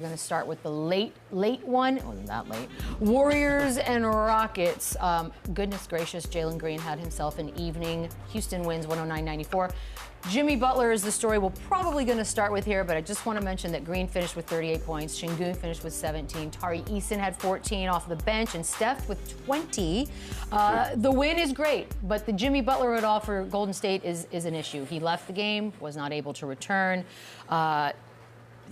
We're going to start with the late one. It wasn't that late. Warriors and Rockets. Goodness gracious, Jalen Green had himself an evening. Houston wins 109-94. Jimmy Butler is the story we're probably going to start with here, but I just want to mention that Green finished with 38 points. Sengun finished with 17. Tari Eason had 14 off the bench, and Steph with 20. The win is great, but the Jimmy Butler at all for Golden State is an issue. He left the game, was not able to return.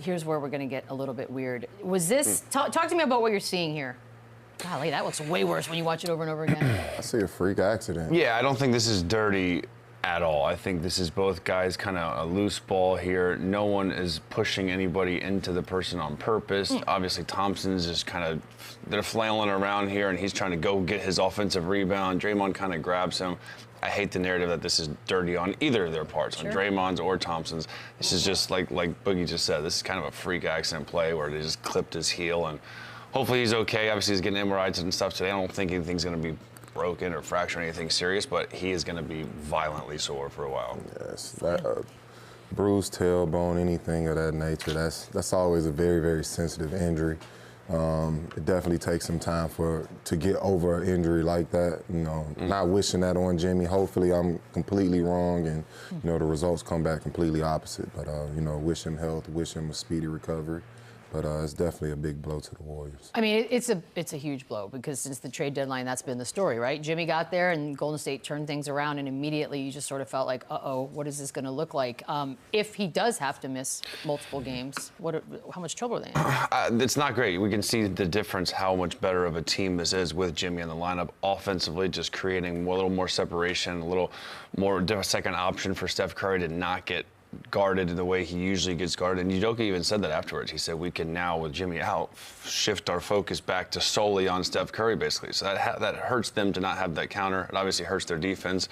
Here's where we're going to get a little bit weird. Was this, talk to me about what you're seeing here. Golly, that looks way worse when you watch it over and over again. I see a freak accident. Yeah, I don't think this is dirty at all. I think this is both guys kind of a loose ball here. No one is pushing anybody into the person on purpose. Obviously, Thompson's just kind of, they're flailing around here, and he's trying to go get his offensive rebound. Draymond kind of grabs him. I hate the narrative that this is dirty on either of their parts, on Draymond's or Thompson's. This is just like Boogie just said, this is kind of a freak accident play where they just clipped his heel, and hopefully he's okay. Obviously, he's getting MRIs and stuff today. I don't think anything's going to be broken or fractured or anything serious, but he is going to be violently sore for a while. Yes, that bruised tailbone, anything of that nature, that's always a very, very sensitive injury. It definitely takes some time to get over an injury like that. You know, not wishing that on Jimmy. Hopefully, I'm completely wrong, and you know the results come back completely opposite. But you know, wish him health, wish him a speedy recovery. But it's definitely a big blow to the Warriors. I mean, it's a huge blow because since the trade deadline, that's been the story, right? Jimmy got there and Golden State turned things around, and immediately you just sort of felt like, uh-oh, what is this going to look like? If he does have to miss multiple games, how much trouble are they in? It's not great. We can see the difference, how much better of a team this is with Jimmy in the lineup. Offensively, just creating a little more separation, a little more second option for Steph Curry to not get guarded in the way he usually gets guarded. And Udoka even said that afterwards. He said, we can now, with Jimmy out, shift our focus back to solely on Steph Curry, basically. So that hurts them to not have that counter. It obviously hurts their defense.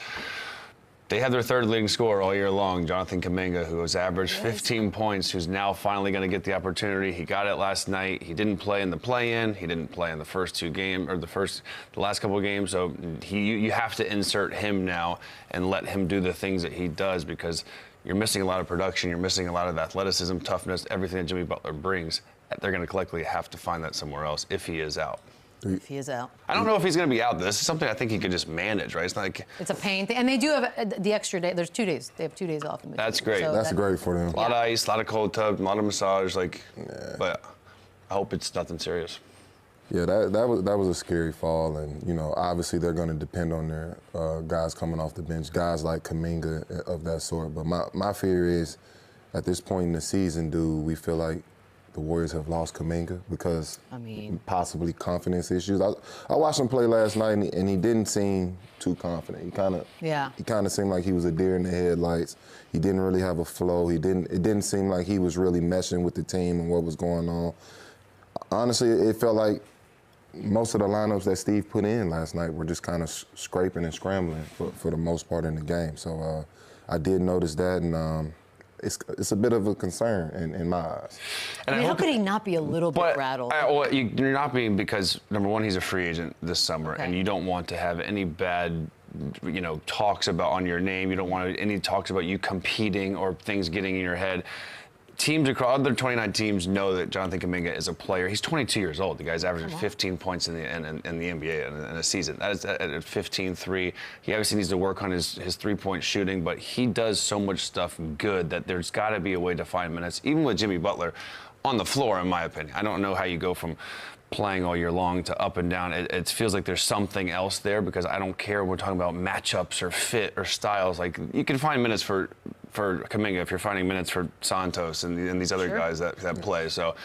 They have their third leading scorer all year long, Jonathan Kuminga, who has averaged 15 points, who's now finally going to get the opportunity. He got it last night. He didn't play in the play-in. He didn't play in the first two games, or the last couple of games. So you have to insert him now and let him do the things that he does, because you're missing a lot of production. You're missing a lot of athleticism, toughness, everything that Jimmy Butler brings. They're going to collectively have to find that somewhere else if he is out. If he is out. I don't know if he's going to be out. This is something I think he could just manage, right? It's not like... It's a pain thing. And they do have the extra day. There's 2 days. They have 2 days off in between. That's great. So that's great for them. A lot of ice, a lot of cold tub, a lot of massage, but I hope it's nothing serious. Yeah, that was a scary fall, and you know, obviously they're going to depend on their guys coming off the bench, guys like Kuminga of that sort. But my fear is, at this point in the season, do we feel like the Warriors have lost Kuminga because possibly confidence issues? I watched him play last night, and he didn't seem too confident. He kind of seemed like he was a deer in the headlights. He didn't really have a flow. It didn't seem like he was really meshing with the team and what was going on. Honestly, it felt like most of the lineups that Steve put in last night were just kind of scraping and scrambling for the most part in the game. So I did notice that, and it's a bit of a concern in my eyes. And I mean, how could he not be a little bit rattled? Well, you're not being, because, number one, he's a free agent this summer, and you don't want to have any bad talks about on your name. You don't want any talks about you competing or things getting in your head. Teams across other 29 teams know that Jonathan Kuminga is a player. He's 22 years old. The guy's averaging 15 points in the NBA in a season. That is at 15-3. He obviously needs to work on his three-point shooting, but he does so much stuff good that there's got to be a way to find minutes, even with Jimmy Butler on the floor, in my opinion. I don't know how you go from playing all year long to up and down. It feels like there's something else there, because I don't care if we're talking about matchups or fit or styles. Like, you can find minutes for Kuminga if you're finding minutes for Santos and these other guys that play. So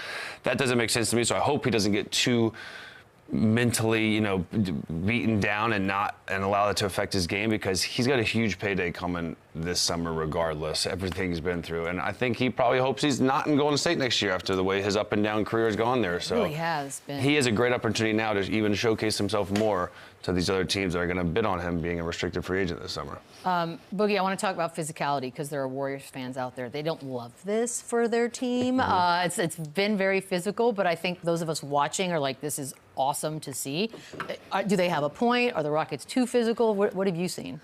that doesn't make sense to me. So I hope he doesn't get too mentally, beaten down and allow that to affect his game, because he's got a huge payday coming this summer regardless, everything he's been through. And I think he probably hopes he's not in Golden State next year after the way his up and down career has gone there. So it really has been. He has a great opportunity now to even showcase himself more to these other teams that are going to bid on him being a restricted free agent this summer. Boogie, I want to talk about physicality, because there are Warriors fans out there. They don't love this for their team. It's been very physical, but I think those of us watching are like, this is awesome to see. Do they have a point? Are the Rockets too physical? What have you seen?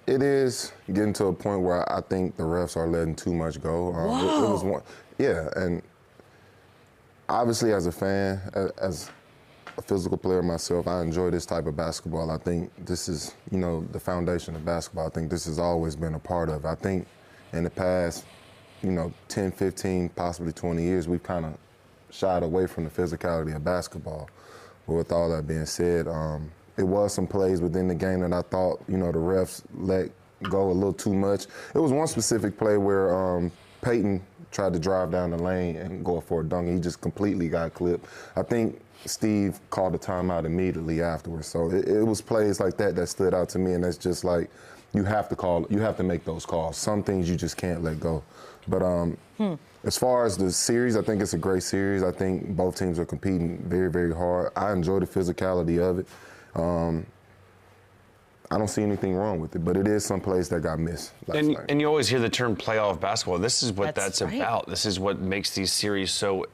It is getting to a point where I think the refs are letting too much go. Whoa. And obviously, as a fan, as a physical player myself, I enjoy this type of basketball. I think this is, you know, the foundation of basketball. I think this has always been a part of it. I think in the past, you know, 10, 15, possibly 20 years, we've kind of shied away from the physicality of basketball. But with all that being said, it was some plays within the game that I thought, you know, the refs let go a little too much. It was one specific play where Peyton tried to drive down the lane and go for a dunk. He just completely got clipped. I think Steve called a timeout immediately afterwards. So it was plays like that that stood out to me, and that's just like, you have to make those calls. Some things you just can't let go. But as far as the series, I think it's a great series. I think both teams are competing very, very hard. I enjoy the physicality of it. I don't see anything wrong with it, but it is some place that got missed last night. And you always hear the term playoff basketball. This is what that's right. about. This is what makes these series so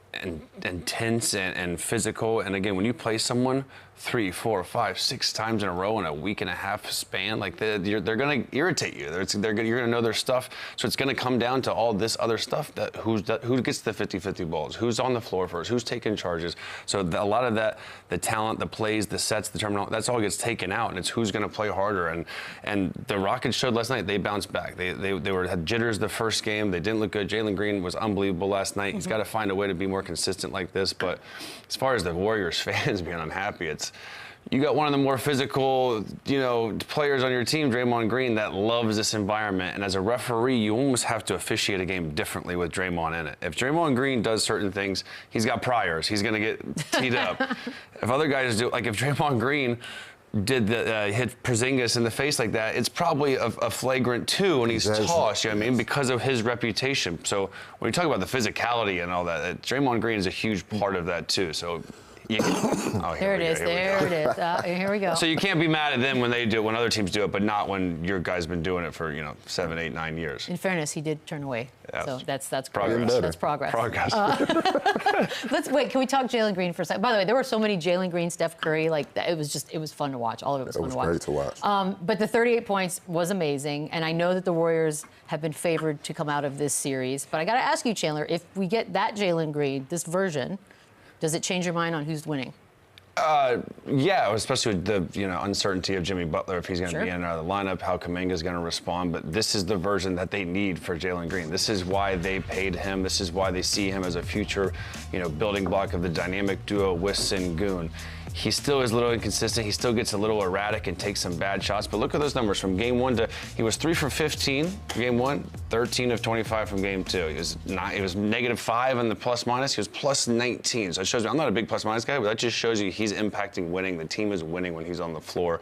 intense and physical. And again, when you play someone 3, 4, 5, 6 times in a row in a week and a half span, like they're going to irritate you. You're going to know their stuff. So it's going to come down to all this other stuff, that who gets the 50-50 balls, who's on the floor first, who's taking charges. So a lot of that, the talent, the plays, the sets, the terminal, that's all gets taken out, and it's who's going to play harder. And the Rockets showed last night they bounced back. They had jitters the first game. They didn't look good. Jalen Green was unbelievable last night. He's got to find a way to be more consistent like this. But as far as the Warriors fans being unhappy, you got one of the more physical, you know, players on your team, Draymond Green, that loves this environment. And as a referee, you almost have to officiate a game differently with Draymond in it. If Draymond Green does certain things, he's got priors. He's going to get teed up. If other guys do, like if Draymond Green did hit Porzingis in the face like that, it's probably a flagrant 2 when he's tossed, you know what I mean, because of his reputation. So when you talk about the physicality and all that, Draymond Green is a huge part of that too. So there it is. Here we go. So you can't be mad at them when they do it, when other teams do it, but not when your guy's been doing it for, 7, 8, 9 years. In fairness, he did turn away. Yeah. So that's progress. That's progress. Progress. Wait. Can we talk Jalen Green for a second? By the way, there were so many Jalen Green, Steph Curry. Like it was fun to watch. All of it was fun to watch. It was great to watch. But the 38 points was amazing, and I know that the Warriors have been favored to come out of this series. But I got to ask you, Chandler, if we get that Jalen Green, this version, does it change your mind on who's winning? Yeah, especially with the uncertainty of Jimmy Butler, if he's going to be in and out of the lineup, how Kuminga's going to respond. But this is the version that they need for Jalen Green. This is why they paid him. This is why they see him as a future, building block of the dynamic duo with Sengun. He still is a little inconsistent. He still gets a little erratic and takes some bad shots. But look at those numbers from game 1 he was 3 for 15 game 1, 13 of 25 from game 2. He was -5 on the plus minus. He was plus 19. So it shows me I'm not a big plus minus guy, but that just shows you he's impacting winning. The team is winning when he's on the floor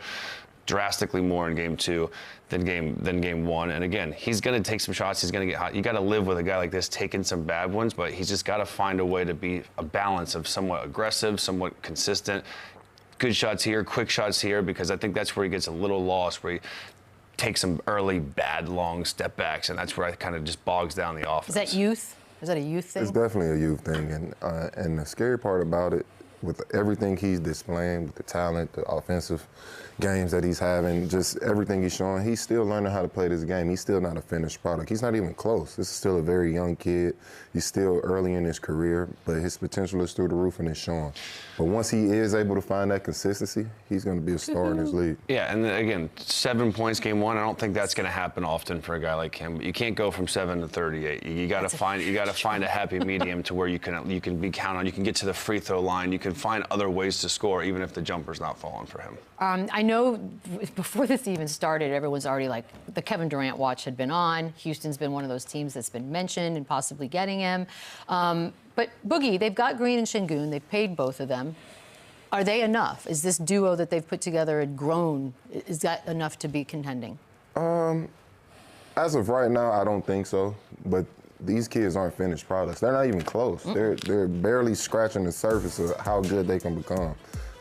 drastically more in game 2 than game 1. And again, he's going to take some shots. He's going to get hot. You got to live with a guy like this taking some bad ones, but he's just got to find a way to be a balance of somewhat aggressive, somewhat consistent, good shots here, quick shots here, because I think that's where he gets a little lost, where he takes some early bad long step backs, and that's where it kind of just bogs down the offense. Is that youth? Is that a youth thing? It's definitely a youth thing, and the scary part about it, with everything he's displaying, with the talent, the offensive games that he's having, just everything he's showing, he's still learning how to play this game. He's still not a finished product. He's not even close. This is still a very young kid. He's still early in his career, but his potential is through the roof and it's showing. But once he is able to find that consistency, he's going to be a star in his league. Yeah, and again, 7 points game 1. I don't think that's going to happen often for a guy like him. You can't go from 7 to 38. You got to find a happy medium to where you can be counted on. You can get to the free throw line. You can find other ways to score, even if the jumper's not falling for him. I know before this even started, everyone's already like, the Kevin Durant watch had been on. Houston's been one of those teams that's been mentioned and possibly getting him. But Boogie, they've got Green and Sengun. They've paid both of them. Are they enough? Is this duo that they've put together and grown, is that enough to be contending? As of right now, I don't think so. But these kids aren't finished products. They're not even close. They're barely scratching the surface of how good they can become.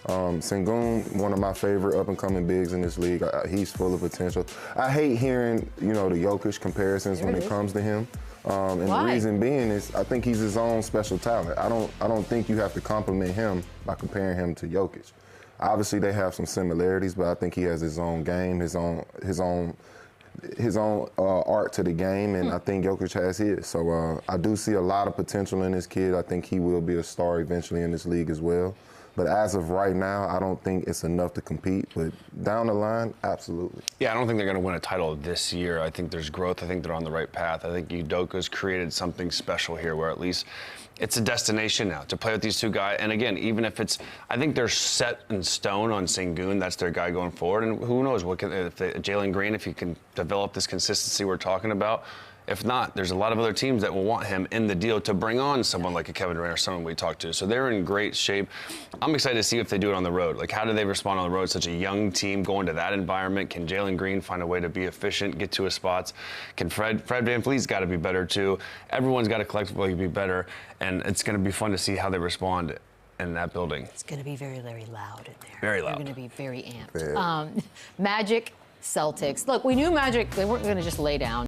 Sengun, one of my favorite up-and-coming bigs in this league. He's full of potential. I hate hearing, the Jokic comparisons when it comes to him. And Why? the reason being is I think he's his own special talent. I don't think you have to compliment him by comparing him to Jokic. Obviously, they have some similarities, but I think he has his own game, his own his own art to the game, and I think Jokic has his. So I do see a lot of potential in this kid. I think he will be a star eventually in this league as well. But as of right now, I don't think it's enough to compete. But down the line, absolutely. Yeah, I don't think they're going to win a title this year. I think there's growth. I think they're on the right path. I think Udoka's created something special here where at least it's a destination now to play with these two guys. And again, even if it's, I think they're set in stone on Sengun. That's their guy going forward. And who knows what if Jalen Green, if he can develop this consistency we're talking about. If not, there's a lot of other teams that will want him in the deal to bring on someone like a Kevin Durant or someone we talked to. So they're in great shape. I'm excited to see if they do it on the road. Like, how do they respond on the road? Such a young team going to that environment. Can Jalen Green find a way to be efficient, get to his spots? Can Fred VanVleet's got to be better too. Everyone's got to collectively be better, and it's going to be fun to see how they respond in that building. It's going to be very, very loud in there. Very loud. They're going to be very amped. Magic, Celtics. Look, we knew Magic, they weren't going to just lay down.